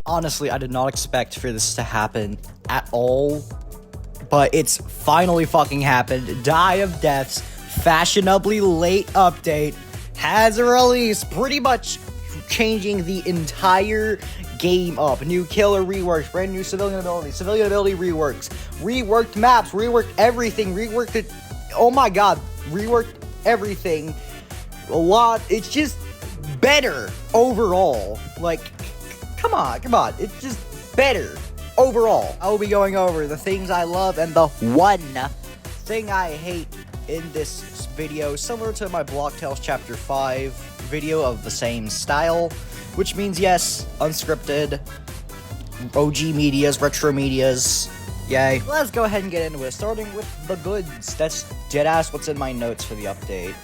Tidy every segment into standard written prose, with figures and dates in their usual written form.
Honestly, I did not expect for this to happen at all, but it's finally fucking happened. Die of Death's Fashionably late update has released, pretty much changing the entire game up. New killer reworks, brand new civilian ability reworks, reworked maps, reworked everything, reworked it. Oh my god, reworked everything. A lot. It's just better overall. Like, come on. It's just better overall. I will be going over the things I love and the one thing I hate in this video, similar to my Block Tales Chapter 5 video of the same style, which means, yes, unscripted, OG medias, retro medias, yay. Let's go ahead and get into it, starting with the goods. That's deadass what's in my notes for the update.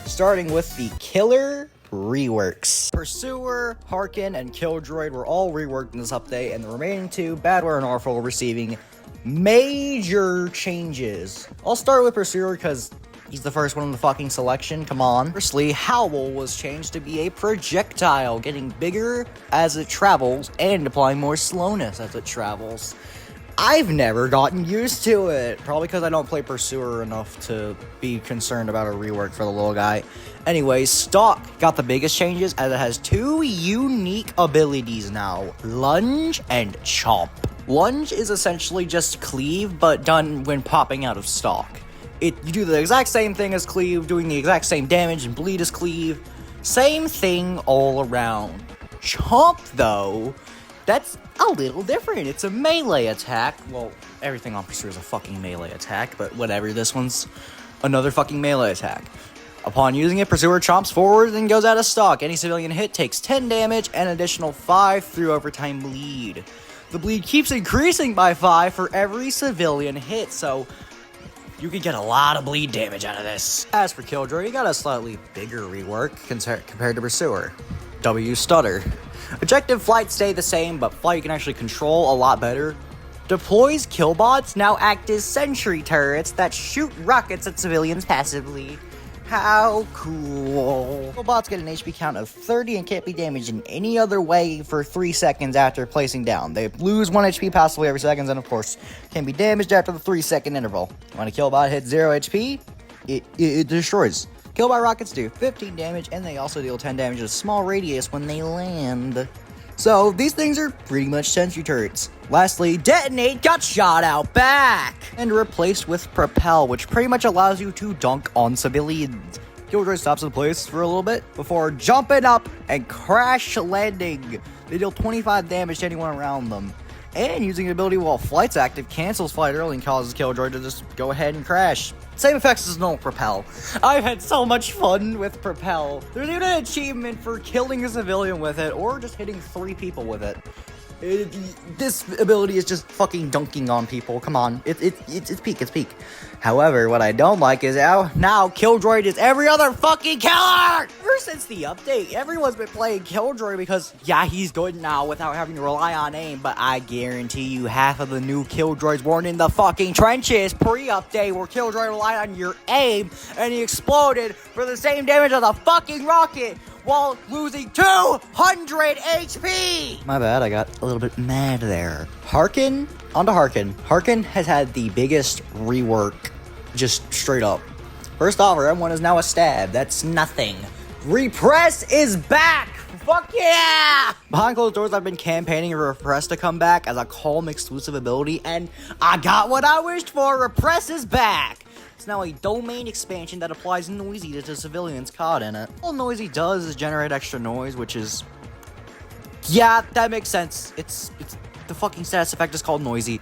Starting with the killer reworks. Pursuer, Harkin, and Killdroid were all reworked in this update, and the remaining two, Badware and Orphle, receiving major changes. I'll start with Pursuer because he's the first one in the fucking selection, come on. Firstly, Howl was changed to be a projectile, getting bigger as it travels and applying more slowness as it travels. I've never gotten used to it, probably because I don't play Pursuer enough to be concerned about a rework for the little guy. Anyways, Stalk got the biggest changes as it has two unique abilities now, Lunge and Chomp. Lunge is essentially just Cleave, but done when popping out of Stalk. You do the exact same thing as Cleave, doing the exact same damage and bleed as Cleave. Same thing all around. Chomp, though, that's a little different. It's a melee attack. Well, everything on Pursuer is a fucking melee attack, but whatever, this one's another fucking melee attack. Upon using it, Pursuer chomps forward and goes out of Stalk. Any civilian hit takes 10 damage and an additional 5 through overtime bleed. The bleed keeps increasing by 5 for every civilian hit, so you could get a lot of bleed damage out of this. As for Killdroid, he got a slightly bigger rework compared to Pursuer. W Stutter. Objective flight stay the same, but flight you can actually control a lot better. Deploys killbots now act as sentry turrets that shoot rockets at civilians passively. How cool. Killbots get an HP count of 30 and can't be damaged in any other way for 3 seconds after placing down. They lose 1 HP passively every second, and of course, can be damaged after the 3-second interval. When a killbot hits 0 HP, it destroys. Killbot rockets do 15 damage, and they also deal 10 damage at a small radius when they land. So, these things are pretty much sentry turrets. Lastly, Detonate got shot out back and replaced with Propel, which pretty much allows you to dunk on civilians. Killdroid stops in place for a little bit before jumping up and crash landing. They deal 25 damage to anyone around them. And using an ability while flight's active cancels flight early and causes Killdroid to just go ahead and crash. Same effects as normal Propel. I've had so much fun with Propel. There's even an achievement for killing a civilian with it, or just hitting 3 people with it. This ability is just fucking dunking on people. Come on, it's peak. However, what I don't like is how now Killdroid is every other fucking killer. Ever since the update, everyone's been playing Killdroid because yeah, he's good now without having to rely on aim. But I guarantee you, half of the new Killdroids weren't in the fucking trenches pre-update, where Killdroid relied on your aim and he exploded for the same damage as a fucking rocket, while losing 200 HP! My bad, I got a little bit mad there. Harkin, onto Harkin. Harkin has had the biggest rework, just straight up. First off, everyone is now a stab. That's nothing. Repress is back! Fuck yeah! Behind closed doors, I've been campaigning for Repress to come back as a calm exclusive ability, and I got what I wished for. Repress is back! It's now a domain expansion that applies Noisy to civilians caught in it. All Noisy does is generate extra noise, which is... yeah, that makes sense. It's the fucking status effect is called Noisy.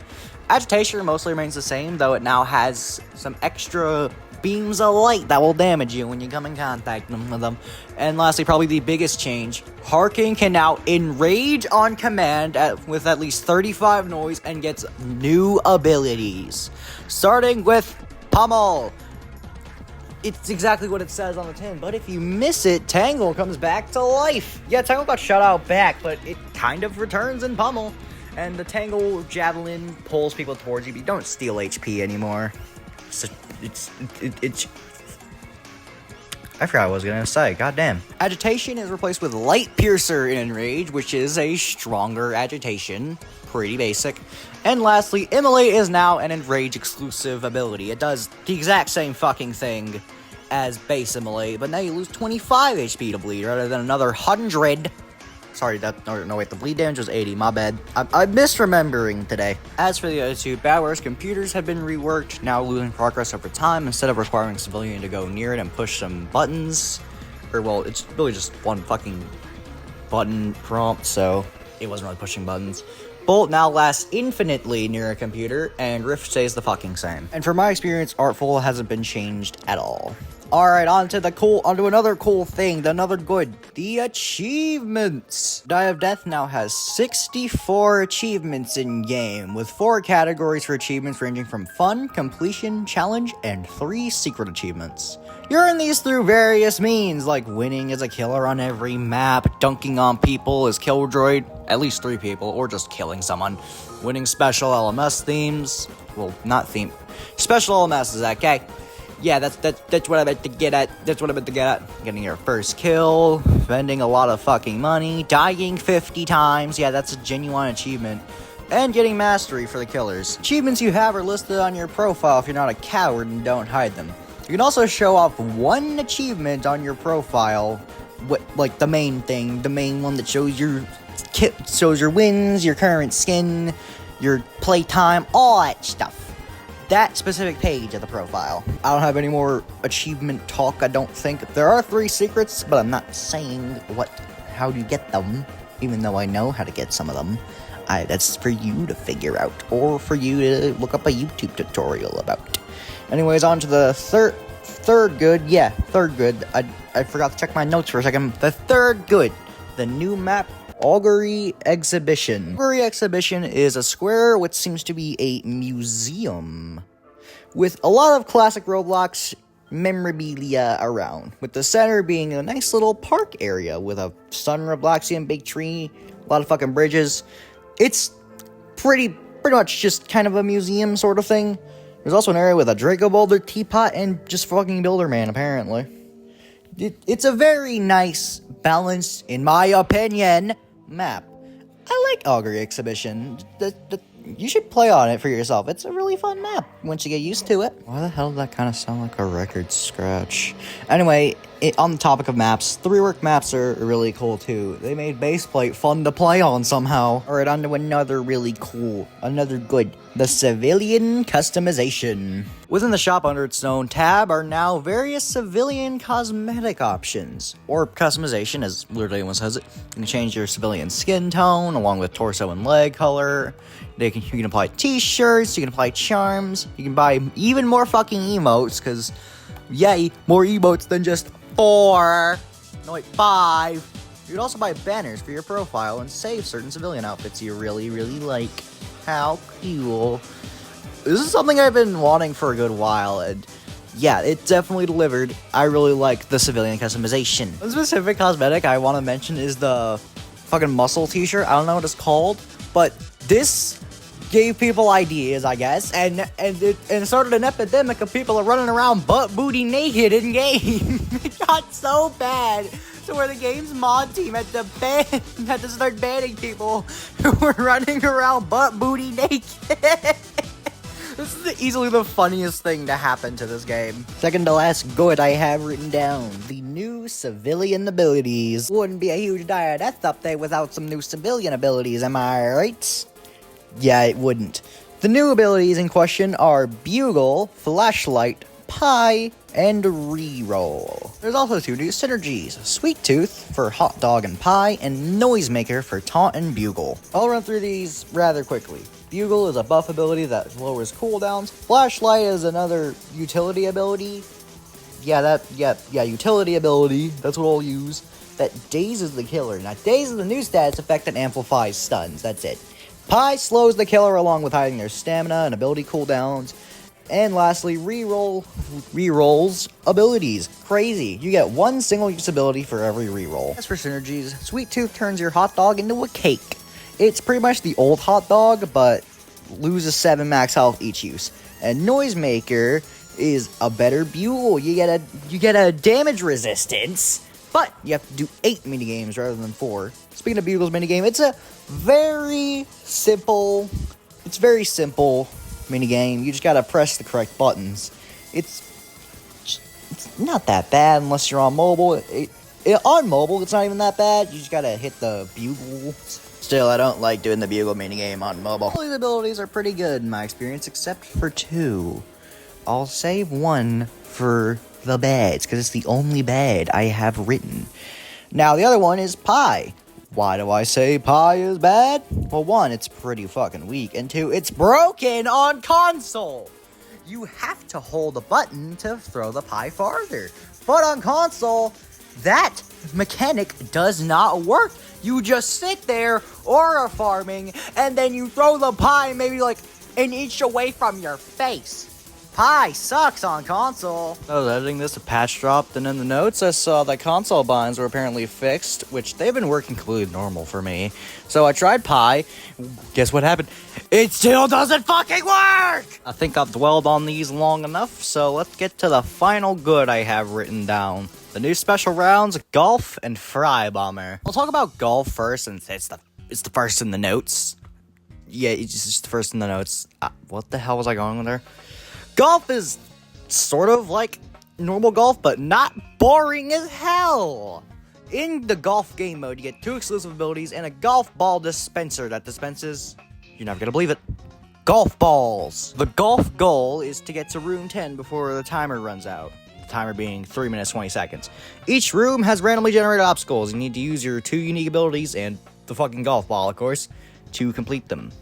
Agitation mostly remains the same, though it now has some extra beams of light that will damage you when you come in contact with them. And lastly, probably the biggest change, Harkin can now enrage on command with at least 35 noise and gets new abilities. Starting with Pummel. It's exactly what it says on the tin, but if you miss it, Tangle comes back to life. Yeah, Tangle got shut out back, but it kind of returns in Pummel. And the Tangle Javelin pulls people towards you, but you don't steal HP anymore. I forgot what I was gonna say, goddamn. Agitation is replaced with Light Piercer in Enrage, which is a stronger agitation. Pretty basic. And lastly, Immolate is now an Enrage exclusive ability. It does the exact same fucking thing as base Immolate, but now you lose 25 HP to bleed rather than another 100. Sorry, no, wait, the bleed damage was 80, my bad. I'm misremembering today. As for the other two, Badware's computers have been reworked, now losing progress over time instead of requiring a civilian to go near it and push some buttons. Or, well, it's really just one fucking button prompt, so it wasn't really pushing buttons. Bolt now lasts infinitely near a computer, and Rift stays the fucking same. And from my experience, Artful hasn't been changed at all. Alright, onto another cool thing, another good. The achievements! Die of Death now has 64 achievements in-game, with 4 categories for achievements ranging from fun, completion, challenge, and 3 secret achievements. You earn these through various means, like winning as a killer on every map, dunking on people as Killjoy, at least 3 people, or just killing someone, winning special LMS themes, well, not theme, special LMS is okay. Yeah, that's what I meant to get at. That's what I meant to get at. Getting your first kill, spending a lot of fucking money, dying 50 times. Yeah, that's a genuine achievement. And getting mastery for the killers. Achievements you have are listed on your profile if you're not a coward and don't hide them. You can also show off one achievement on your profile, like the main thing, the main one that shows your wins, your current skin, your playtime, all that stuff. That specific page of the profile. I don't have any more achievement talk, I don't think. There are 3 secrets, but I'm not saying how to get them, even though I know how to get some of them. That's for you to figure out, or for you to look up a YouTube tutorial about. Anyways, on to the third good. Yeah, third good. I forgot to check my notes for a second. The third good. The new map, Augury Exhibition. Augury Exhibition is a square which seems to be a museum with a lot of classic Roblox memorabilia around, with the center being a nice little park area with a sun Robloxian big tree, a lot of fucking bridges. It's pretty much just kind of a museum sort of thing. There's also an area with a Draco Boulder, teapot, and just fucking Builderman, apparently. It's a very nice, balanced, in my opinion, map. I like Augury Exhibition. You should play on it for yourself. It's a really fun map once you get used to it. Why the hell did that kind of sound like a record scratch? Anyway, on the topic of maps, the reworked maps are really cool too. They made Baseplate fun to play on somehow. Alright, on to another good. The civilian customization. Within the shop under its own tab are now various civilian cosmetic options, or customization as literally everyone says it. You can change your civilian skin tone along with torso and leg color. You can apply t-shirts, you can apply charms, you can buy even more fucking emotes, because yay, more emotes than just 4. No, wait, 5. You can also buy banners for your profile and save certain civilian outfits you really, really like. How cool. This is something I've been wanting for a good while, and yeah, it definitely delivered. I really like the civilian customization. One specific cosmetic I want to mention is the fucking muscle t-shirt. I don't know what it's called, but this gave people ideas, I guess, and it started an epidemic of people running around butt booty naked in game. It got so bad to where the game's mod team had to start banning people who were running around butt booty naked. This is easily the funniest thing to happen to this game. Second to last good I have written down. The new civilian abilities. Wouldn't be a huge dire death update without some new civilian abilities, am I right? Yeah, it wouldn't. The new abilities in question are Bugle, Flashlight, Pie, and Reroll. There's also 2 new synergies, Sweet Tooth for Hot Dog and Pie, and Noisemaker for Taunt and Bugle. I'll run through these rather quickly. Bugle is a buff ability that lowers cooldowns. Flashlight is another utility ability. Utility ability, that's what I'll use. That dazes the killer. Now, Daze is the new status effect that amplifies stuns, that's it. Pie slows the killer along with hiding their stamina and ability cooldowns. And lastly, rerolls abilities. Crazy. You get 1 single use ability for every reroll. As for synergies, Sweet Tooth turns your hot dog into a cake. It's pretty much the old hot dog, but loses 7 max health each use. And Noisemaker is a better bugle. You get a damage resistance, but you have to do 8 minigames rather than 4. Speaking of bugles minigame, it's very simple minigame. You just gotta press the correct buttons. It's not that bad unless you're on mobile. On mobile, it's not even that bad. You just gotta hit the bugle. Still, I don't like doing the bugle minigame on mobile. All these abilities are pretty good in my experience, except for 2. I'll save 1 for the beds, because it's the only bed I have written. Now, the other one is pie. Why do I say pie is bad? Well, 1, it's pretty fucking weak, and 2, it's broken on console. You have to hold a button to throw the pie farther. But on console, that mechanic does not work. You just sit there or are farming, and then you throw the pie maybe like an inch away from your face. Pie sucks on console. I was editing this, a patch dropped, and in the notes I saw that console binds were apparently fixed, which they've been working completely normal for me. So I tried pie. Guess what happened? It still doesn't fucking work! I think I've dwelled on these long enough, so let's get to the final good I have written down. The new special rounds, Golf and Fry Bomber. I'll talk about Golf first, since it's the first in the notes. Yeah, it's just the first in the notes. What the hell was I going with there? Golf is sort of like normal golf, but not boring as hell. In the golf game mode, you get 2 exclusive abilities and a golf ball dispenser that dispenses, you're never gonna believe it, golf balls. The golf goal is to get to room 10 before the timer runs out. The timer being 3 minutes, 20 seconds. Each room has randomly generated obstacles. You need to use your 2 unique abilities and the fucking golf ball, of course, to complete them.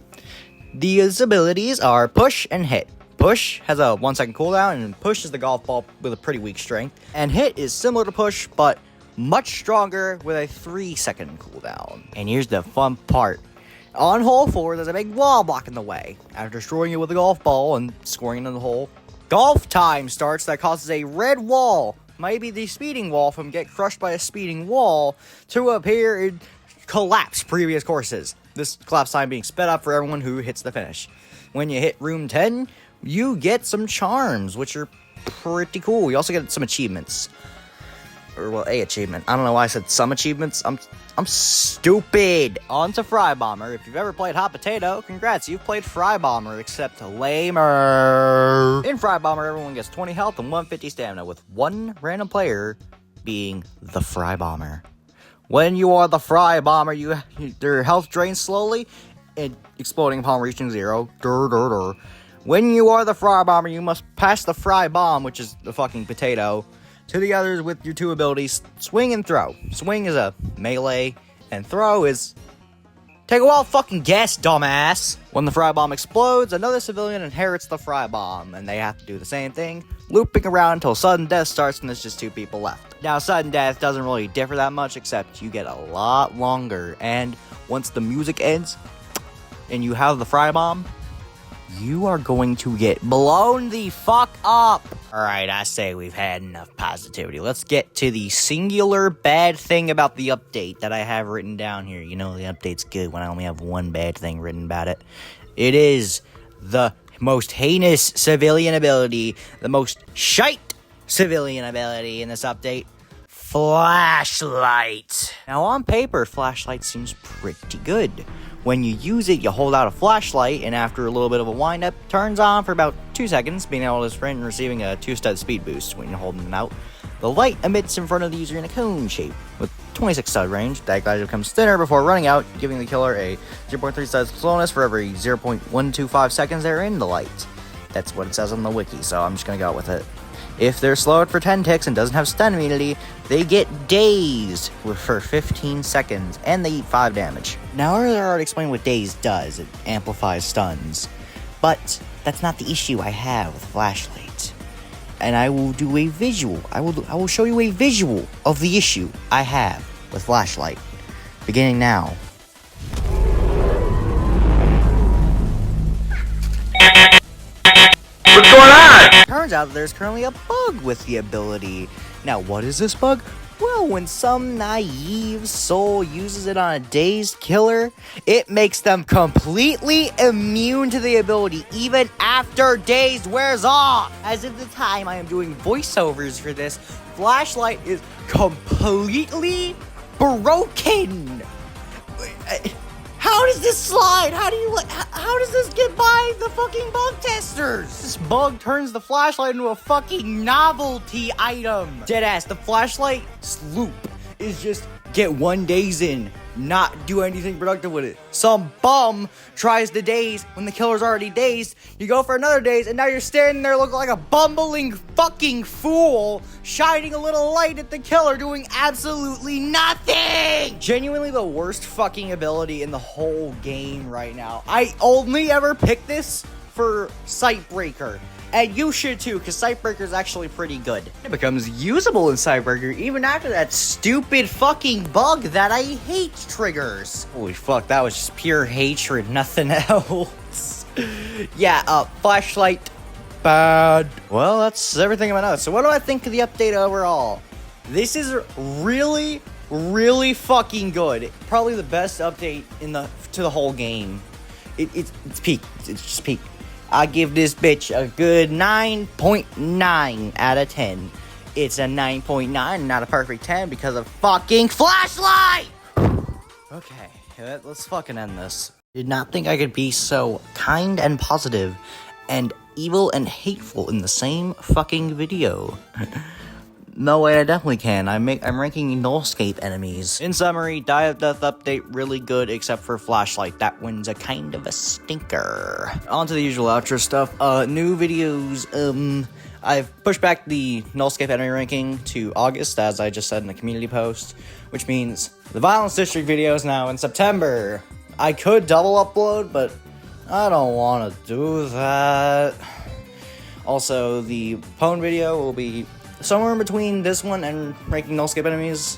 These abilities are Push and Hit. Push has a 1-second cooldown, and Push is the golf ball with a pretty weak strength. And Hit is similar to Push, but much stronger with a 3-second cooldown. And here's the fun part. On hole 4, there's a big wall blocking the way. After destroying it with a golf ball and scoring it in the hole, golf time starts that causes a red wall, maybe the speeding wall from Get Crushed by a Speeding Wall, to appear and collapse previous courses. This collapse time being sped up for everyone who hits the finish. When you hit room 10, you get some charms, which are pretty cool. You also get some achievements. Or, well, a achievement. I don't know why I said some achievements. I'm stupid. On to Fry Bomber. If you've ever played Hot Potato, congrats, you've played Fry Bomber, except lamer. In Fry Bomber, everyone gets 20 health and 150 stamina, with one random player being the Fry Bomber. When you are the Fry Bomber, their health drains slowly and exploding upon reaching 0. When you are the Fry Bomber, you must pass the Fry Bomb, which is the fucking potato, to the others with your 2 abilities, Swing and Throw. Swing is a melee, and Throw is... Take a wild fucking guess, dumbass! When the Fry Bomb explodes, another civilian inherits the Fry Bomb, and they have to do the same thing, looping around until sudden death starts and there's just 2 people left. Now, sudden death doesn't really differ that much, except you get a lot longer, and once the music ends, and you have the Fry Bomb, you are going to get blown the fuck up. Alright, I say we've had enough positivity. Let's get to the singular bad thing about the update that I have written down here. You know the update's good when I only have one bad thing written about it. It is the most heinous civilian ability, the most shite civilian ability in this update. Flashlight. Now on paper, flashlight seems pretty good. When you use it, you hold out a flashlight, and after a little bit of a wind-up, turns on for about 2 seconds, being able to sprint and receiving a 2-stud speed boost when you're holding it out. The light emits in front of the user in a cone shape, with 26 stud range. That gradually becomes thinner before running out, giving the killer a 0.3 stud slowness for every 0.125 seconds they're in the light. That's what it says on the wiki, so I'm just gonna go with it. If they're slowed for 10 ticks and doesn't have stun immunity, they get dazed for 15 seconds, and they eat 5 damage. Now, earlier I already explained what dazed does. It amplifies stuns. But that's not the issue I have with flashlight. And I will do a visual. I will show you a visual of the issue I have with flashlight. Beginning now. What's going on? Turns out that there's currently a bug with the ability. Now, what is this bug? Well, when some naive soul uses it on a dazed killer, it makes them completely immune to the ability, even after dazed wears off. As of the time I am doing voiceovers for this, flashlight is completely broken. How does this slide? How does this get by the fucking bug testers? This bug turns the flashlight into a fucking novelty item. Deadass, the flashlight sloop is just get 1 daze in, not do anything productive with it. Some bum tries to daze when the killer's already dazed. You go for another daze, and now you're standing there looking like a bumbling fucking fool, shining a little light at the killer, doing absolutely nothing! Genuinely the worst fucking ability in the whole game right now. I only ever picked this for Sightbreaker. And you should too, because Sightbreaker is actually pretty good. It becomes usable in Sightbreaker even after that stupid fucking bug that I hate triggers. Holy fuck, that was just pure hatred, nothing else. Yeah, flashlight, bad. Well, that's everything in my notes. So what do I think of the update overall? This is really, really fucking good. Probably the best update to the whole game. It's peak. It's just peak. I give this bitch a good 9.9 out of 10. It's a 9.9, not a perfect 10 because of fucking flashlight! Okay, let's fucking end this. Did not think I could be so kind and positive and evil and hateful in the same fucking video. No way, I definitely can. I'm ranking nullscape enemies. In summary, Die of Death update really good, except for flashlight. That one's a kind of a stinker. On to the usual outro stuff. New videos. I've pushed back the nullscape enemy ranking to August, as I just said in the community post, which means the Violence District video is now in September. I could double upload, but I don't want to do that. Also, the Pwn video will be somewhere in between this one and ranking nullscape enemies,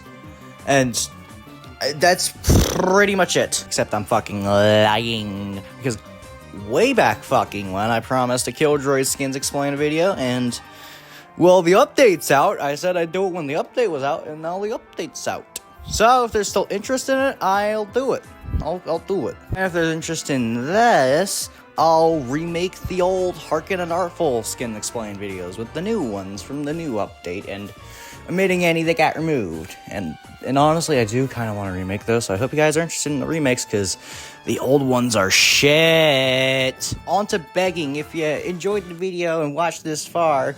and that's pretty much it. Except I'm fucking lying, because way back fucking when I promised a Killjoy Skins Explained video, and well, the update's out. I said I'd do it when the update was out, and now the update's out. So if there's still interest in it, I'll do it. I'll do it. And if there's interest in this, I'll remake the old Harkin and Artful Skin Explained videos with the new ones from the new update and omitting any that got removed. And honestly, I do kind of want to remake those, so I hope you guys are interested in the remakes, because the old ones are shit. On to begging. If you enjoyed the video and watched this far,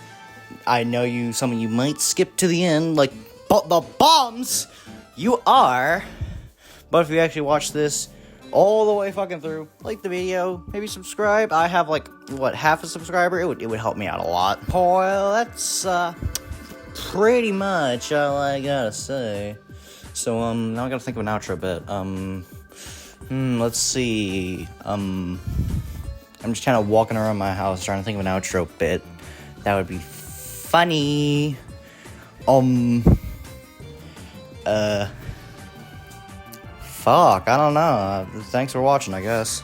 I know some of you might skip to the end, like the bombs you are. But if you actually watch this all the way fucking through, like the video, maybe subscribe. I have like, what, half a subscriber? It would help me out a lot. Well, that's pretty much all I gotta say. So now I gotta think of an outro bit. Let's see. I'm just kind of walking around my house trying to think of an outro bit that would be funny. Fuck, I don't know. Thanks for watching, I guess.